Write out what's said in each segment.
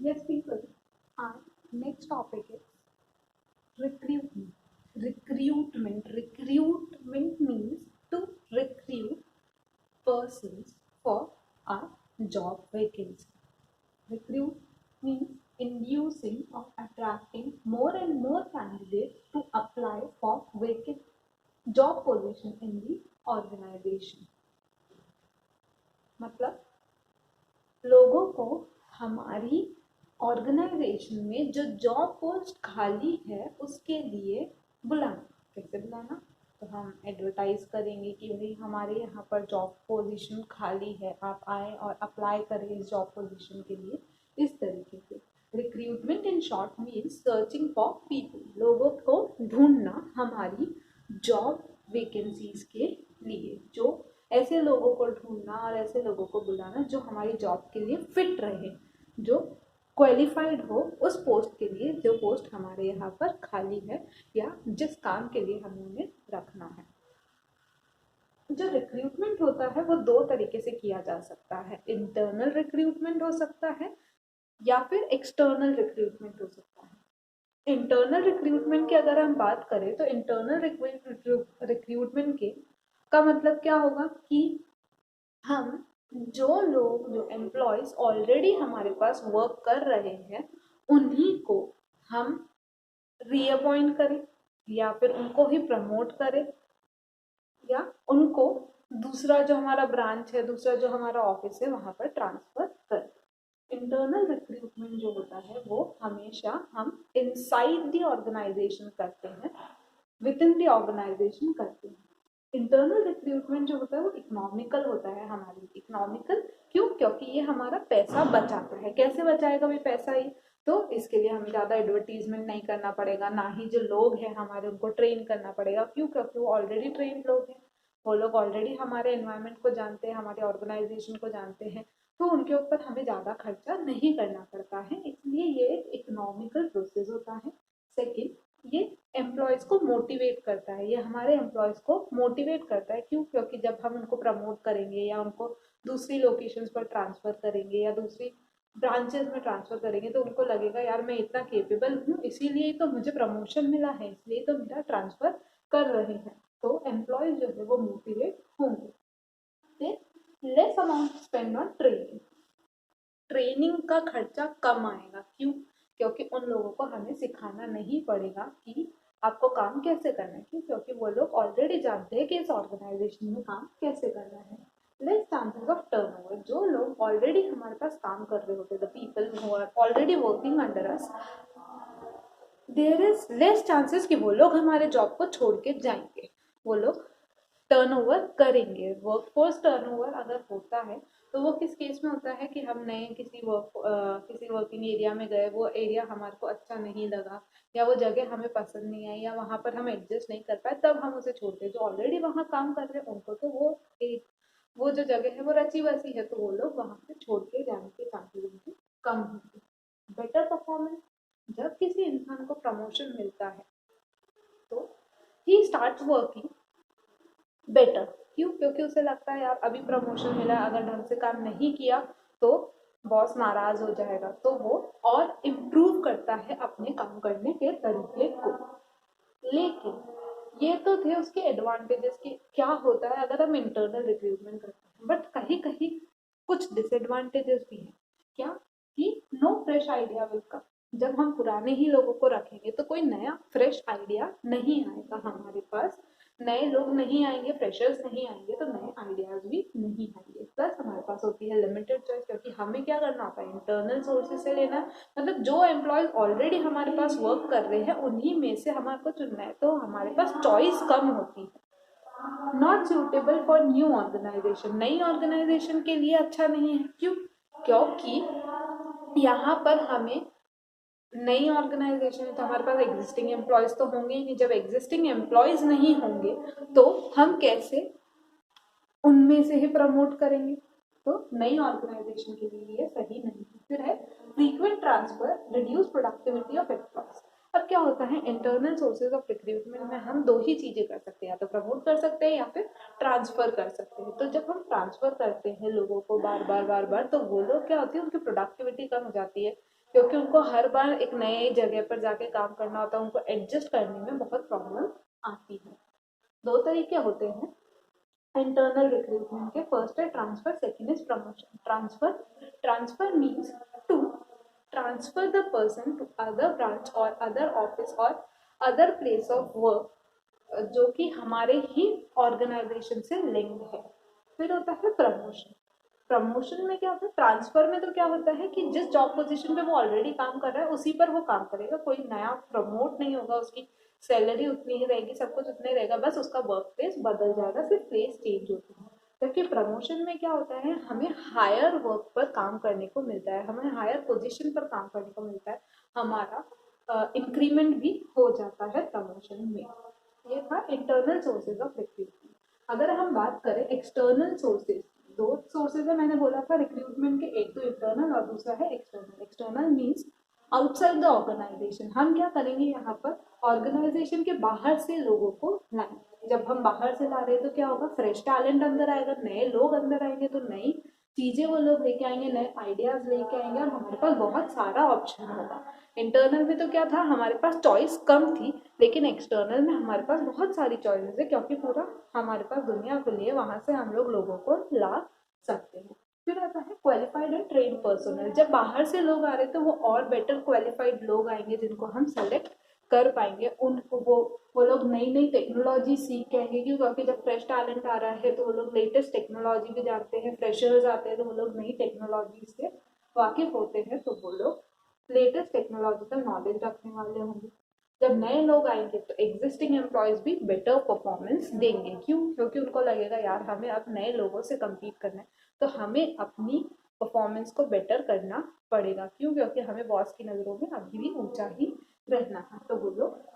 Yes, people. Our next topic is recruitment. Recruitment means to recruit persons for a job vacancy. Recruit means inducing or attracting more and more candidates to apply for vacant job position in the organization. मतलब लोगों को हमारी organisation में जो job post खाली है उसके लिए बुलाना। कैसे बुलाना? तो हम एडवर्टाइज करेंगे कि भाई हमारे यहाँ पर जॉब पोजीशन खाली है, आप आए और अप्लाई करें इस जॉब पोजीशन के लिए। इस तरीके से recruitment in short means searching for people, लोगों को ढूंढना हमारी जॉब वैकेंसीज के लिए। जो ऐसे लोगों को ढूंढना और ऐसे लोगों को बुलाना जो हमारी जॉब के लिए फिट रहे, जो क्वालिफाइड हो उस पोस्ट के लिए जो पोस्ट हमारे यहाँ पर खाली है या जिस काम के लिए हमें उन्हें रखना है। जो रिक्रूटमेंट होता है वो दो तरीके से किया जा सकता है। इंटरनल रिक्रूटमेंट हो सकता है या फिर एक्सटर्नल रिक्रूटमेंट हो सकता है। इंटरनल रिक्रूटमेंट की अगर हम बात करें तो इंटरनल रिक्रूटमेंट के का मतलब क्या होगा कि हम जो लोग जो एम्प्लॉयज ऑलरेडी हमारे पास वर्क कर रहे हैं उन्हीं को हम रीअपॉइंट करें या फिर उनको ही प्रमोट करें या उनको दूसरा जो हमारा ब्रांच है, दूसरा जो हमारा ऑफिस है वहां पर ट्रांसफर करें। इंटरनल रिक्रूटमेंट जो होता है वो हमेशा हम इनसाइड द ऑर्गेनाइजेशन करते हैं, विद इन द ऑर्गेनाइजेशन करते हैं। इंटरनल रिक्रूटमेंट जो होता है वो इकोनॉमिकल होता है हमारे लिए। इकोनॉमिकल क्यों? क्योंकि ये हमारा पैसा बचाता है। कैसे बचाएगा भी पैसा ही? तो इसके लिए हमें ज़्यादा एडवर्टीजमेंट नहीं करना पड़ेगा, ना ही जो लोग हैं हमारे उनको ट्रेन करना पड़ेगा। क्यों? क्योंकि वो ऑलरेडी ट्रेन लोग हैं, वो लोग ऑलरेडी हमारे एनवायरनमेंट को जानते हैं, हमारे ऑर्गेनाइजेशन को जानते हैं, तो उनके ऊपर हमें ज़्यादा खर्चा नहीं करना पड़ता है। इसलिए ये एक इकोनॉमिकल प्रोसेस होता है। सेकेंड, ये एम्प्लॉयज को मोटिवेट करता है, ये हमारे एम्प्लॉयज को मोटिवेट करता है। क्यों? क्योंकि जब हम उनको प्रमोट करेंगे या उनको दूसरी लोकेशंस पर ट्रांसफर करेंगे या दूसरी ब्रांचेस में ट्रांसफर करेंगे तो उनको लगेगा यार मैं इतना केपेबल हूँ, इसीलिए तो मुझे प्रमोशन मिला है, इसलिए तो मेरा ट्रांसफर कर रहे हैं। तो एम्प्लॉयज जो है वो मोटिवेट होंगे। Less amount spend on training, training का खर्चा कम आएगा। क्यों? क्योंकि उन लोगों को हमें सिखाना नहीं पड़ेगा कि आपको काम कैसे करना है। क्यों? क्योंकि वो लोग ऑलरेडी जानते हैं कि इस ऑर्गेनाइजेशन में काम कैसे करना है। लेस चांसेस ऑफ टर्नओवर, जो लोग ऑलरेडी हमारे पास काम कर रहे होते, the people who are already working under us, there is less chances कि वो लोग हमारे जॉब को छोड़ के जाएंगे, वो लोग टर्नओवर करेंगे। वर्कफोर्स टर्नओवर अगर होता है तो वो किस केस में होता है कि हम नए किसी वर्किंग एरिया में गए, वो एरिया हमारे को अच्छा नहीं लगा या वो जगह हमें पसंद नहीं आई या वहाँ पर हम एडजस्ट नहीं कर पाए, तब हम उसे छोड़ते हैं। जो ऑलरेडी वहाँ काम कर रहे हैं उनको तो वो जो जगह है वो रची बसी है, तो वो लोग वहाँ से छोड़ के जाने के चांसेस उनके कम होंगे। बेटर परफॉर्मेंस, जब किसी इंसान को प्रमोशन मिलता है तो ही स्टार्ट वर्किंग बेटर। क्यों? क्योंकि उसे लगता है यार अभी प्रमोशन मिला, अगर ढंग से काम नहीं किया तो बॉस नाराज हो जाएगा, तो वो और इम्प्रूव करता है अपने काम करने के तरीके को। लेकिन ये तो थे उसके एडवांटेजेस की। क्या होता है अगर हम इंटरनल रिक्रूटमेंट करते हैं, बट कहीं कहीं कुछ डिसएडवांटेजेस भी हैं। क्या? कि no fresh idea will come, जब हम पुराने ही लोगों को रखेंगे तो कोई नया फ्रेश आइडिया नहीं आएगा हमारे पास, नए लोग नहीं आएंगे, फ्रेशर्स नहीं आएंगे तो नए आइडियाज भी नहीं आएंगे। प्लस हमारे पास होती है लिमिटेड चॉइस, क्योंकि हमें क्या करना होता है, इंटरनल सोर्सेज से लेना, मतलब जो एम्प्लॉयज ऑलरेडी हमारे पास वर्क कर रहे हैं उन्हीं में से हमारे को चुनना है, तो हमारे पास चॉइस कम होती है। Not suitable for new organization, नई ऑर्गेनाइजेशन के लिए अच्छा नहीं है। क्यों? क्योंकि यहाँ पर हमें नई ऑर्गेनाइजेशन है तो हमारे पास एग्जिस्टिंग एम्प्लॉयज तो होंगे ही नहीं। जब एग्जिस्टिंग एम्प्लॉयज नहीं होंगे तो हम कैसे उनमें से ही प्रमोट करेंगे? तो नई ऑर्गेनाइजेशन के लिए ये सही नहीं है। फिर है frequent transfer, reduce productivity of employees. अब क्या होता है, इंटरनल सोर्सेज ऑफ रिक्रूटमेंट में हम दो ही चीजें कर सकते हैं, या तो प्रमोट कर सकते हैं या फिर ट्रांसफर कर सकते हैं। तो जब हम ट्रांसफर करते हैं लोगों को बार बार तो वो लोग क्या होती है, उनकी प्रोडक्टिविटी कम हो जाती है। क्योंकि उनको हर बार एक नए जगह पर जाके काम करना होता है, उनको एडजस्ट करने में बहुत प्रॉब्लम आती है। दो तरीके होते हैं इंटरनल रिक्रूटमेंट के, फर्स्ट है transfer, second is promotion. Transfer means to transfer the person to other branch और अदर ऑफिस और अदर प्लेस ऑफ वर्क जो कि हमारे ही ऑर्गेनाइजेशन से लिंक्ड है। फिर होता है प्रमोशन। प्रमोशन में क्या होता है, ट्रांसफर में तो क्या होता है कि जिस जॉब पोजीशन पे वो ऑलरेडी काम कर रहा है उसी पर वो काम करेगा, कोई नया प्रमोट नहीं होगा, उसकी सैलरी उतनी ही रहेगी, सब कुछ उतना ही रहेगा, बस उसका वर्क प्लेस बदल जाएगा, सिर्फ प्लेस चेंज होती है। जबकि प्रमोशन में क्या होता है, हमें हायर वर्क पर काम करने को मिलता है, हमें हायर पोजीशन पर काम करने को मिलता है, हमारा इंक्रीमेंट भी हो जाता है प्रमोशन में। ये था इंटरनल सोर्सेज ऑफ रिक्रूटमेंट। अगर हम बात करें एक्सटर्नल सोर्सेज, दो सोर्सेज है मैंने बोला था रिक्रूटमेंट के, एक तो इंटरनल और दूसरा है external. External means outside the organization. हम क्या करेंगे यहाँ पर, ऑर्गेनाइजेशन के बाहर से लोगों को लाएंगे। जब हम बाहर से ला रहे हैं तो क्या होगा, फ्रेश टैलेंट अंदर आएगा, नए लोग अंदर आएंगे, तो नई चीजें वो लोग लेके आएंगे, नए आइडियाज लेके आएंगे और हमारे पास बहुत सारा ऑप्शन होगा। इंटरनल में तो क्या था, हमारे पास चॉइस कम थी, लेकिन एक्सटर्नल में हमारे पास बहुत सारी चॉइसेस है, क्योंकि पूरा हमारे पास दुनिया खुली है, वहां से हम लोग लोगों को ला सकते हैं। फिर आता है क्वालिफाइड एंड ट्रेन पर्सनल। जब बाहर से लोग आ रहे हैं तो वो और बेटर क्वालिफाइड लोग आएंगे जिनको हम सेलेक्ट कर पाएंगे, उनको वो लोग नई नई टेक्नोलॉजी सीख के आएंगे, क्योंकि जब फ्रेश टैलेंट आ रहा है तो वो लोग लेटेस्ट टेक्नोलॉजी भी जानते हैं, फ्रेशर्स आते हैं तो वो लोग नई टेक्नोलॉजी से वाकिफ होते हैं, तो वो लोग लेटेस्ट टेक्नोलॉजिकल नॉलेज रखने वाले होंगे। जब नए लोग आएंगे तो एग्जिस्टिंग एम्प्लॉयज भी बेटर परफॉर्मेंस देंगे, क्यों, क्योंकि उनको लगेगा यार हमें अब नए लोगों से कम्पीट करना है, तो हमें अपनी परफॉर्मेंस को बेटर करना पड़ेगा, क्यों, क्योंकि हमें बॉस की नज़रों में अभी भी ऊंचा ही रहना है, तो वो लोग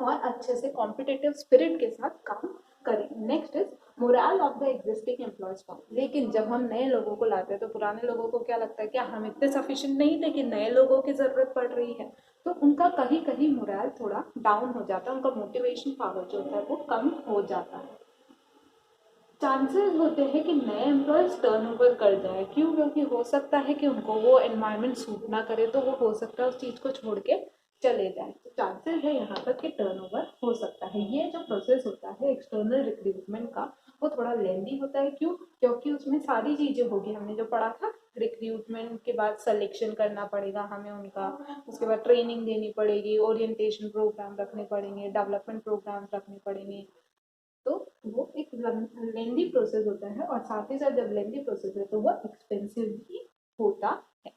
और अच्छे से कॉम्पिटिटिव स्पिरिट के साथ काम करें। Next is moral of the existing employees form. लेकिन जब हम नए लोगों को लाते हैं तो पुराने लोगों को क्या लगता है, क्या हम इतने सफिशिएंट नहीं थे कि नए लोगों की जरूरत पड़ रही है, तो उनका कहीं कहीं मोरल थोड़ा डाउन हो जाता है, उनका मोटिवेशन पावर जो होता है वो कम हो जाता है। चांसेस होते हैं कि नए एम्प्लॉयज टर्नओवर कर जाए, क्यों, क्योंकि हो सकता है कि उनको वो एनवायरनमेंट सूट ना करे, तो वो हो सकता है उस चीज़ को छोड़ के चले जाए, तो चांसेस है यहाँ पर कि टर्नओवर हो सकता है। ये जो प्रोसेस होता है एक्सटर्नल रिक्रूटमेंट का, वो थोड़ा लेंदी होता है, क्यों, क्योंकि उसमें सारी चीज़ें होगी, हमने जो पढ़ा था रिक्रूटमेंट के बाद सिलेक्शन करना पड़ेगा हमें उनका, उसके बाद ट्रेनिंग देनी पड़ेगी, ओरिएंटेशन प्रोग्राम रखने पड़ेंगे, डेवलपमेंट प्रोग्राम रखने पड़ेंगे, तो वो एक लेंदी प्रोसेस होता है, और साथ ही साथ जब लेंदी प्रोसेस है तो वो एक्सपेंसिव भी होता है।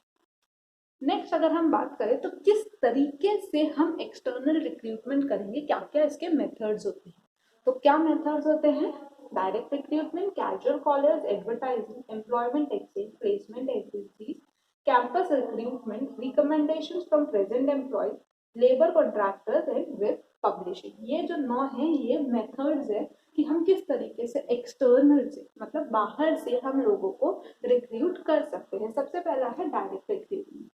नेक्स्ट अगर हम बात करें तो किस तरीके से हम एक्सटर्नल रिक्रूटमेंट करेंगे, क्या क्या इसके मेथड्स होते हैं, तो क्या मेथड्स होते हैं, direct recruitment, casual callers, advertising, employment exchange, placement agencies, campus recruitment, recommendations from present employees, labour contractors and web publishing. ये जो 9 है ये मेथड्स है कि हम किस तरीके से एक्सटर्नल से मतलब बाहर से हम लोगों को रिक्रूट कर सकते हैं। सबसे पहला है डायरेक्ट रिक्रूटमेंट।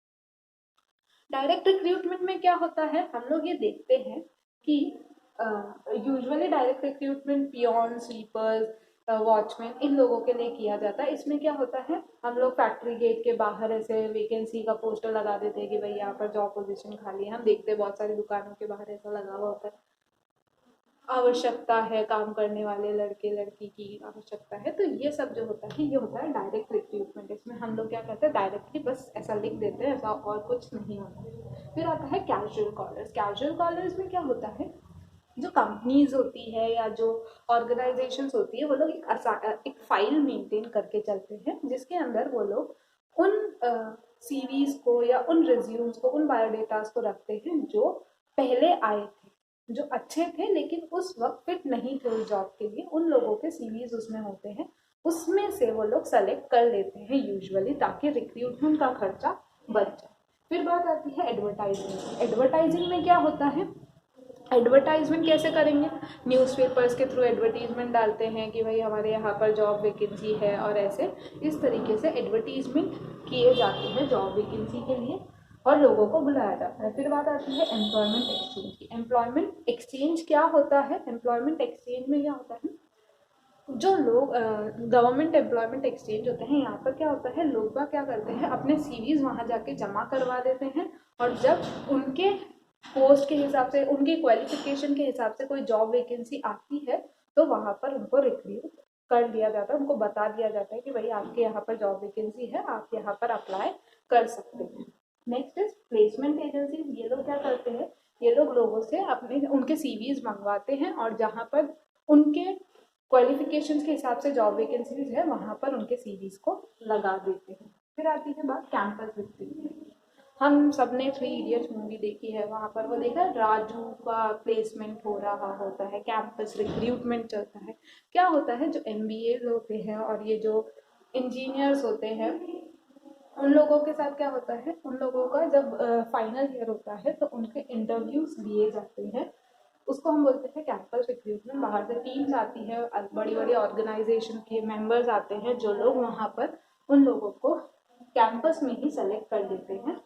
डायरेक्ट रिक्रूटमेंट में क्या होता है, हम लोग ये देखते हैं कि usually direct recruitment peon, sweepers, watchman, इन लोगों के लिए किया जाता है। इसमें क्या होता है, हम लोग फैक्ट्री गेट के बाहर ऐसे वैकेंसी का पोस्टर लगा देते हैं कि भाई यहाँ पर जॉब पोजीशन खाली है, हम देखते हैं बहुत सारी दुकानों के बाहर ऐसा लगा हुआ होता है, आवश्यकता है काम करने वाले लड़के लड़की की आवश्यकता है, तो ये सब जो होता है ये होता है डायरेक्ट रिक्रूटमेंट। इसमें हम लोग क्या करते हैं, डायरेक्टली बस ऐसा लिख देते हैं, ऐसा और कुछ नहीं होता। फिर आता है कैजुअल कॉलर्स। कैजुअल कॉलर्स में क्या होता है, जो कंपनीज होती है या जो ऑर्गेनाइजेशंस होती है वो लोग एक फाइल मेंटेन करके चलते हैं, जिसके अंदर वो लोग उन सीवीज को या उन रिज्यूम्स को, उन बायोडेटास को रखते हैं जो पहले आए थे, जो अच्छे थे लेकिन उस वक्त फिट नहीं थे उस जॉब के लिए, उन लोगों के सीवीज उसमें होते हैं, उसमें से वो लोग सेलेक्ट कर लेते हैं यूजुअली, ताकि रिक्रूटमेंट का खर्चा बच जाए। फिर बात आती है एडवर्टाइजिंग। एडवर्टाइजिंग में क्या होता है, एडवर्टाइजमेंट कैसे करेंगे, न्यूज़पेपर्स के थ्रू एडवर्टीजमेंट डालते हैं कि भाई हमारे यहाँ पर जॉब वैकेंसी है, और ऐसे इस तरीके से एडवर्टीजमेंट किए जाते हैं जॉब वैकेंसी के लिए और लोगों को बुलाया जाता है। फिर बात आती है एम्प्लॉयमेंट एक्सचेंज की। एम्प्लॉयमेंट एक्सचेंज क्या होता है, एम्प्लॉयमेंट एक्सचेंज में क्या होता है, जो लोग गवर्नमेंट एम्प्लॉयमेंट एक्सचेंज होते हैं, यहाँ पर क्या होता है, लोग बाग क्या करते हैं, अपने सीवीज वहाँ जाके जमा करवा देते हैं, और जब उनके पोस्ट के हिसाब से, उनकी क्वालिफिकेशन के हिसाब से कोई जॉब वैकेंसी आती है तो वहाँ पर उनको रिक्रूट कर लिया जाता है, उनको बता दिया जाता है कि भाई आपके यहाँ पर जॉब वैकेंसी है, आप यहाँ पर अप्लाई कर सकते हैं। Next is placement agencies. ये लोग क्या करते हैं, ये लोग लोगों से अपने उनके सीवीज मंगवाते हैं और जहाँ पर उनके क्वालिफिकेशंस के हिसाब से जॉब वैकेंसीज है वहाँ पर उनके सीवीज को लगा देते हैं। फिर आती है बात कैंपस रिक्रूटमेंट। हम सबने 3 इडियट्स मूवी देखी है, वहाँ पर वो देखा राजू का प्लेसमेंट हो रहा होता है, कैंपस रिक्रूटमेंट चलता है। क्या होता है, जो MBA होते हैं और ये जो इंजीनियर्स होते हैं, उन लोगों के साथ क्या होता है, उन लोगों का जब फाइनल ईयर होता है तो उनके इंटरव्यूज लिए जाते हैं, उसको हम बोलते हैं कैंपस रिक्रूटमेंट। बाहर से टीम्स आती है, बड़ी बड़ी ऑर्गेनाइजेशन के मेंबर्स आते हैं, जो लोग वहाँ पर उन लोगों को कैंपस में ही सेलेक्ट कर लेते हैं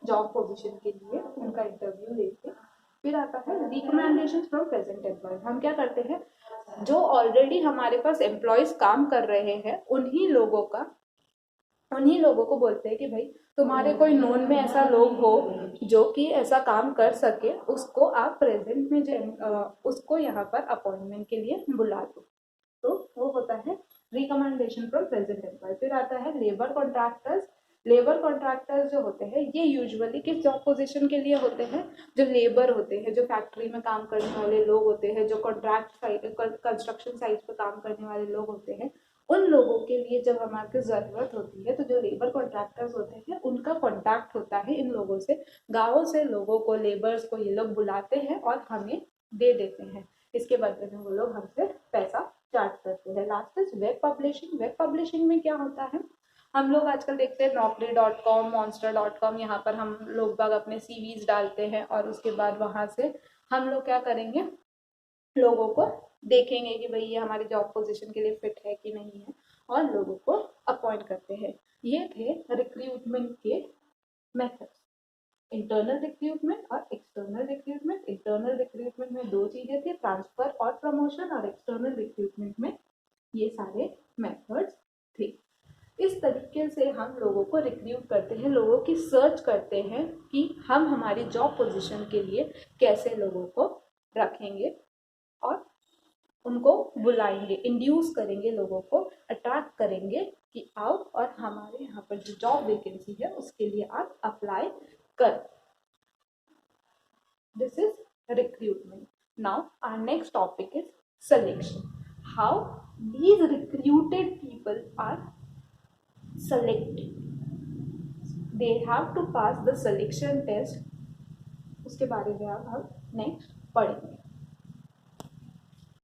जॉब पोजीशन के लिए, उनका इंटरव्यू लेते। फिर आता है रिकमेंडेशन फ्रॉम प्रेजेंट एम्प्लॉय। हम क्या करते हैं, जो ऑलरेडी हमारे पास एम्प्लॉयज काम कर रहे हैं उन्हीं लोगों को बोलते हैं कि भाई तुम्हारे कोई नोन में ऐसा लोग हो जो कि ऐसा काम कर सके, उसको आप प्रेजेंट में उसको यहाँ पर अपॉइंटमेंट के लिए बुला दो। तो वो होता है रिकमेंडेशन फ्रॉम प्रेजेंट एम्प्लॉय। फिर आता है लेबर कॉन्ट्रैक्टर्स। लेबर कॉन्ट्रैक्टर्स जो होते हैं ये यूजुअली किस जॉब पोजीशन के लिए होते हैं, जो लेबर होते हैं, जो फैक्ट्री में काम करने वाले लोग होते हैं, जो कॉन्ट्रैक्ट साइट कंस्ट्रक्शन साइट पे काम करने वाले लोग होते हैं, उन लोगों के लिए जब हमारे ज़रूरत होती है तो जो लेबर कॉन्ट्रैक्टर्स होते हैं उनका कॉन्टैक्ट होता है इन लोगों से। गाँवों से लोगों को, लेबर्स को ये लोग बुलाते हैं और हमें दे देते हैं, इसके बदले में वो लोग हमसे पैसा चार्ज करते हैं। Last is web publishing. Web publishing में क्या होता है, हम लोग आजकल देखते हैं naukri.com, monster.com, यहाँ पर हम लोग बाग अपने सीवीज डालते हैं और उसके बाद वहाँ से हम लोग क्या करेंगे, लोगों को देखेंगे कि भाई ये हमारी जॉब पोजीशन के लिए फिट है कि नहीं है, और लोगों को अपॉइंट करते हैं। ये थे रिक्रूटमेंट के मेथड्स, इंटरनल रिक्रूटमेंट और एक्सटर्नल रिक्रूटमेंट। इंटरनल रिक्रूटमेंट में 2 चीजें थी, ट्रांसफर और प्रमोशन, और एक्सटर्नल रिक्रूटमेंट में ये सारे मेथड्स थे। इस तरीके से हम लोगों को रिक्रूट करते हैं, लोगों की सर्च करते हैं कि हम हमारी जॉब पोजीशन के लिए कैसे लोगों को रखेंगे और उनको बुलाएंगे, इंड्यूस करेंगे, लोगों को अट्रैक्ट करेंगे कि आओ और हमारे यहाँ पर जो जॉब वैकेंसी है उसके लिए आप अप्लाई कर। This is recruitment. Now our next topic is selection. How these recruited people are selected. They have to pass the selection test. उसके बारे में अब हम नेक्स्ट